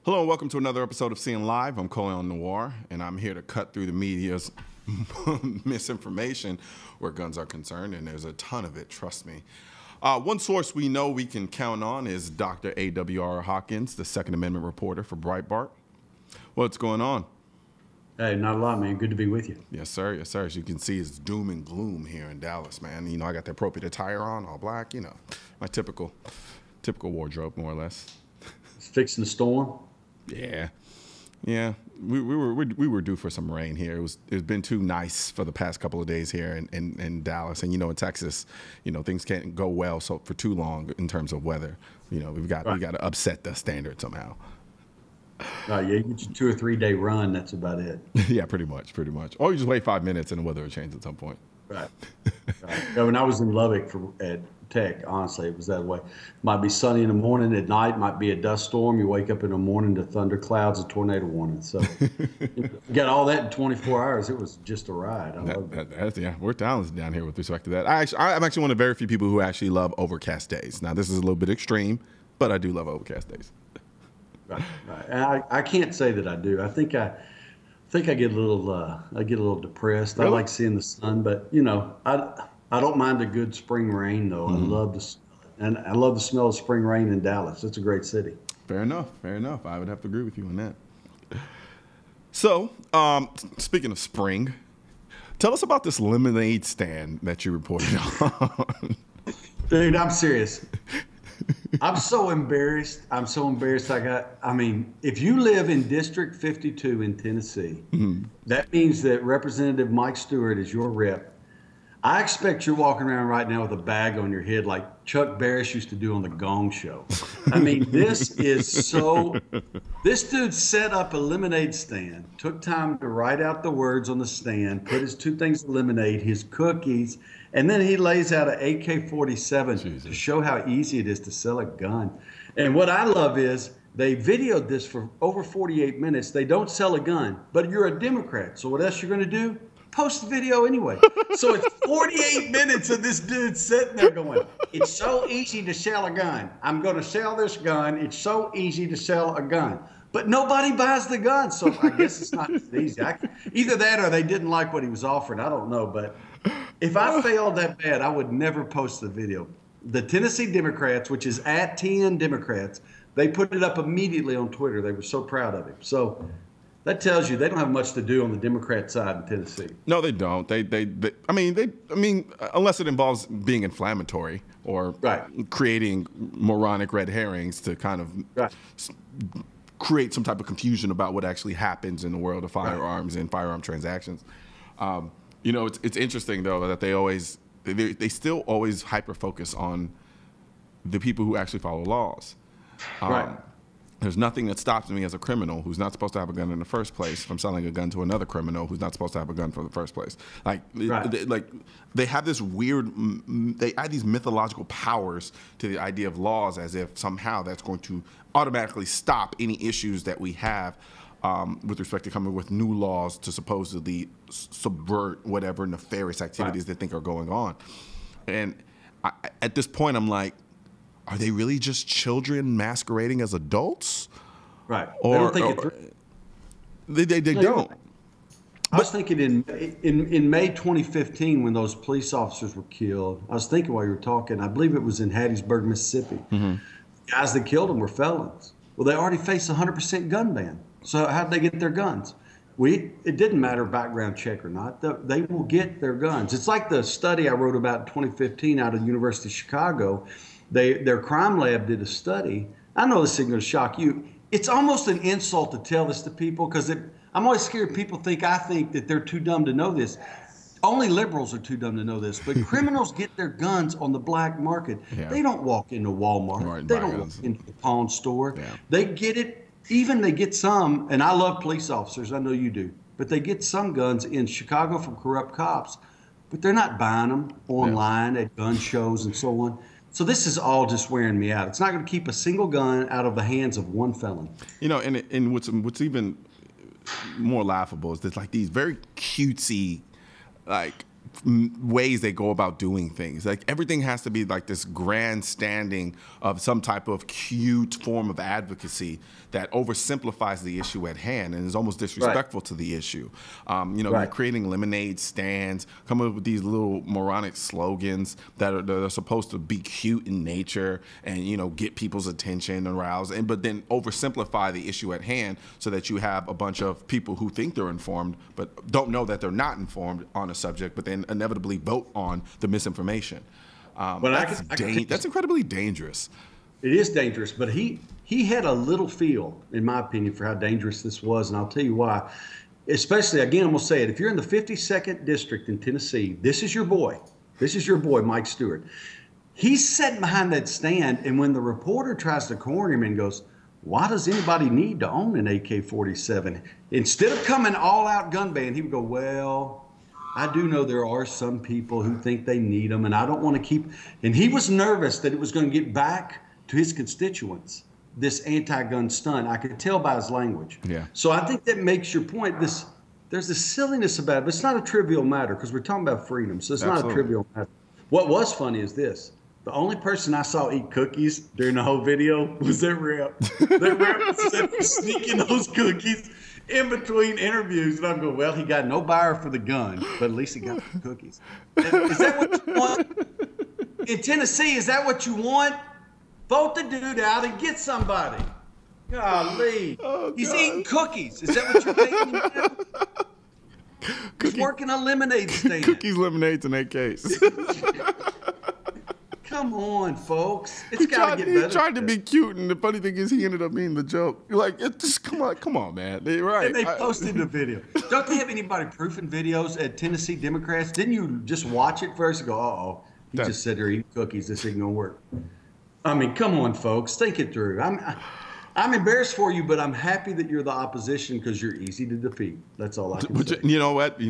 Hello and welcome to another episode of Seeing Live. I'm Colion Noir, and I'm here to cut through the media's misinformation where guns are concerned, and there's a ton of it, trust me. One source we know we can count on is Dr. AWR Hawkins, the Second Amendment reporter for Breitbart. What's going on? Hey, not a lot, man. Good to be with you. Yes, sir. Yes, sir. As you can see, it's doom and gloom here in Dallas, man. You know, I got the appropriate attire on, all black, you know, my typical wardrobe, more or less. It's fixing the storm. Yeah. We were due for some rain here. It's been too nice for the past couple of days here in Dallas, and you know, in Texas, you know, things can't go well for too long in terms of weather. You know, we got to upset the standard somehow. Yeah, you get your 2 or 3 day run. That's about it. Yeah, pretty much. Or you just wait 5 minutes and the weather will change at some point. Right. Yeah, when I was in Lubbock at Tech, honestly, it was that way. Might be sunny in the morning, at night might be a dust storm. You wake up in the morning to thunderclouds, a tornado warning. So you got all that in 24 hours. It was just a ride. I love it. Yeah, we're talented down here with respect to that. I'm actually one of the very few people who actually love overcast days. Now, this is a little bit extreme, but I do love overcast days. Right. And I can't say that I do. I think I get a little depressed. Really? I like seeing the sun, but you know, I don't mind a good spring rain though. Mm-hmm. I love the smell of spring rain in Dallas. It's a great city. Fair enough. I would have to agree with you on that. So, speaking of spring, tell us about this lemonade stand that you reported on. Dude, I'm serious. I'm so embarrassed. I mean, if you live in District 52 in Tennessee, that means that Representative Mike Stewart is your rep. I expect you're walking around right now with a bag on your head like Chuck Barris used to do on the Gong Show. I mean, this dude set up a lemonade stand, took time to write out the words on the stand, put his 2 things of lemonade, his cookies, and then he lays out an AK-47 to show how easy it is to sell a gun. And what I love is they videoed this for over 48 minutes. They don't sell a gun, but you're a Democrat. So what else you're going to do? Post the video anyway. So it's 48 minutes of this dude sitting there going, it's so easy to sell a gun. I'm going to sell this gun. It's so easy to sell a gun. But nobody buys the gun. So I guess it's not easy. Either that or they didn't like what he was offering. I don't know. But if I failed that bad, I would never post the video. The Tennessee Democrats, which is at TN Democrats, they put it up immediately on Twitter. They were so proud of him. So that tells you they don't have much to do on the Democrat side in Tennessee. No, they don't. I mean, unless it involves being inflammatory or creating moronic red herrings to kind of create some type of confusion about what actually happens in the world of firearms and firearm transactions. You know, it's interesting though that they still always hyper focus on the people who actually follow laws. There's nothing that stops me as a criminal who's not supposed to have a gun in the first place from selling a gun to another criminal who's not supposed to have a gun for the first place. They have this weird, they add these mythological powers to the idea of laws as if somehow that's going to automatically stop any issues that we have with respect to coming with new laws to supposedly subvert whatever nefarious activities they think are going on. And at this point, I'm like, are they really just children masquerading as adults? Right. Or, they don't think it through. They don't. I was thinking in May 2015 when those police officers were killed, I was thinking while you were talking, I believe it was in Hattiesburg, Mississippi. The guys that killed them were felons. Well, they already faced a 100% gun ban. So how'd they get their guns? It didn't matter background check or not. They will get their guns. It's like the study I wrote about in 2015 out of the University of Chicago. Their crime lab did a study. I know this isn't going to shock you. It's almost an insult to tell this to people because I'm always scared people I think that they're too dumb to know this. Only liberals are too dumb to know this, but criminals get their guns on the black market. Yeah. They don't walk into Walmart. They don't walk into the pawn store. Yeah. They get it. Even they get some, and I love police officers. I know you do. But they get some guns in Chicago from corrupt cops, but they're not buying them online at gun shows and so on. So this is all just wearing me out. It's not going to keep a single gun out of the hands of one felon. You know, and what's even more laughable is there's like these very cutesy, like ways they go about doing things. Like everything has to be like this grandstanding of some type of cute form of advocacy that oversimplifies the issue at hand and is almost disrespectful to the issue. You're creating lemonade stands, coming up with these little moronic slogans that are supposed to be cute in nature and get people's attention, arouse, but then oversimplify the issue at hand so that you have a bunch of people who think they're informed but don't know that they're not informed on a subject, but then inevitably vote on the misinformation. That's incredibly dangerous. It is dangerous, but he had a little feel, in my opinion, for how dangerous this was, and I'll tell you why. Especially, again, I'm going to say it, if you're in the 52nd District in Tennessee, this is your boy. This is your boy, Mike Stewart. He's sitting behind that stand, and when the reporter tries to corner him and goes, why does anybody need to own an AK-47? Instead of coming all out gun ban, he would go, well, I do know there are some people who think they need them, and I don't want to keep. And he was nervous that it was going to get back to his constituents, this anti-gun stunt. I could tell by his language. Yeah. So I think that makes your point. There's this silliness about it, but it's not a trivial matter because we're talking about freedom, so it's not a trivial matter. What was funny is this. The only person I saw eat cookies during the whole video was that rep. That rep was sneaking those cookies in between interviews, and I'm going, well, he got no buyer for the gun, but at least he got the cookies. Is that what you want? In Tennessee, is that what you want? Vote the dude out and get somebody. Golly. Oh, he's eating cookies. Is that what you're thinking? He's working a lemonade stand. Cookies, lemonades, and AKs. Come on, folks. It's got to get better. He tried to be cute, and the funny thing is he ended up being the joke. Like, come on, man. Right. And they posted the video. Don't they have anybody proofing videos at Tennessee Democrats? Didn't you just watch it first and go, uh-oh, he just said there eating cookies. This ain't going to work. I mean, come on, folks. Think it through. I'm embarrassed for you, but I'm happy that you're the opposition because you're easy to defeat. That's all I can say. You know what?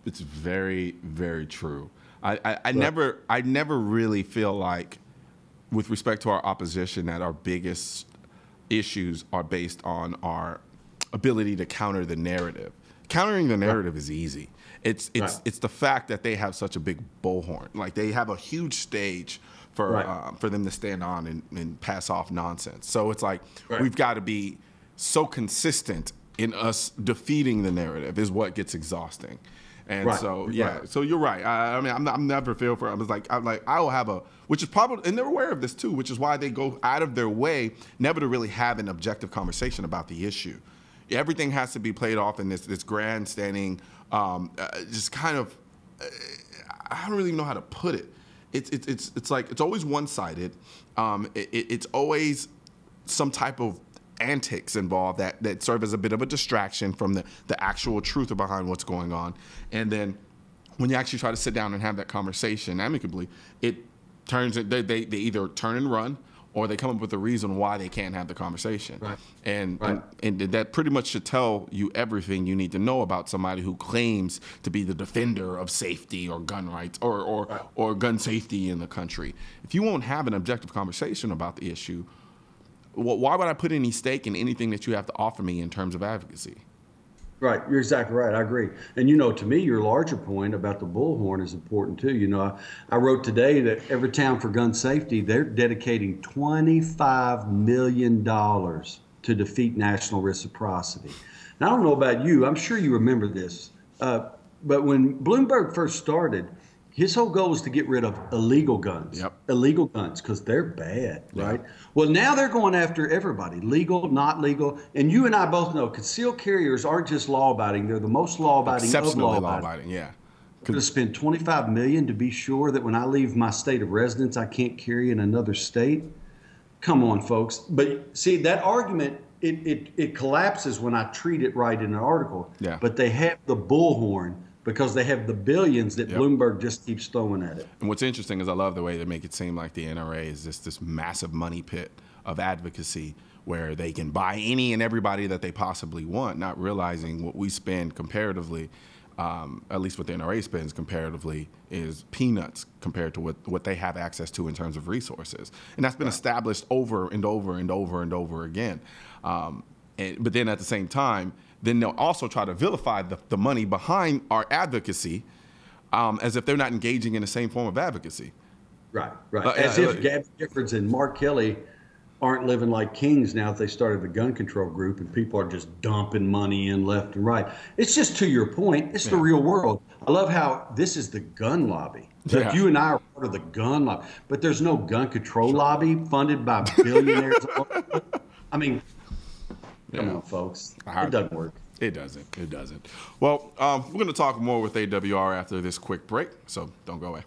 It's very, very true. I never really feel like, with respect to our opposition, that our biggest issues are based on our ability to counter the narrative. Countering the narrative is easy. It's the fact that they have such a big bullhorn. Like, they have a huge stage for them to stand on and pass off nonsense. So it's like we've got to be so consistent in us defeating the narrative is what gets exhausting. And so you're right. I mean, I'm never feel for. I will have which is probably, and they're aware of this too, which is why they go out of their way never to really have an objective conversation about the issue. Everything has to be played off in this grandstanding, just kind of. I don't really know how to put it. It's like it's always one-sided. It's always some type of antics involved that serve as a bit of a distraction from the actual truth behind what's going on. And then when you actually try to sit down and have that conversation amicably, it turns they either turn and run, or they come up with a reason why they can't have the conversation. And that pretty much should tell you everything you need to know about somebody who claims to be the defender of safety or gun rights or gun safety in the country. If you won't have an objective conversation about the issue, why would I put any stake in anything that you have to offer me in terms of advocacy? Right. You're exactly right. I agree. And, to me, your larger point about the bullhorn is important, too. I wrote today that every town for gun safety, they're dedicating $25 million to defeat national reciprocity. Now, I don't know about you. I'm sure you remember this. But when Bloomberg first started, his whole goal is to get rid of illegal guns. Illegal guns, because they're bad, right? Well, now they're going after everybody, legal, not legal. And you and I both know concealed carriers aren't just law-abiding. They're the most law-abiding of exceptionally law-abiding, yeah. I'm going to spend $25 million to be sure that when I leave my state of residence, I can't carry in another state. Come on, folks. But see, that argument, it collapses when I treat it right in an article. Yeah. But they have the bullhorn, because they have the billions that Bloomberg just keeps throwing at it. And what's interesting is I love the way they make it seem like the NRA is just this massive money pit of advocacy where they can buy any and everybody that they possibly want, not realizing what we spend comparatively, at least what the NRA spends comparatively, is peanuts compared to what they have access to in terms of resources. And that's been established over and over and over and over again. But then at the same time, then they'll also try to vilify the money behind our advocacy as if they're not engaging in the same form of advocacy. Right. As if Gabby Giffords and Mark Kelly aren't living like kings now if they started a gun control group and people are just dumping money in left and right. It's just to your point. It's the real world. I love how this is the gun lobby. Like you and I are part of the gun lobby, but there's no gun control lobby funded by billionaires. I mean, come on, folks. It doesn't work. It doesn't. Well, we're going to talk more with AWR after this quick break, so don't go away.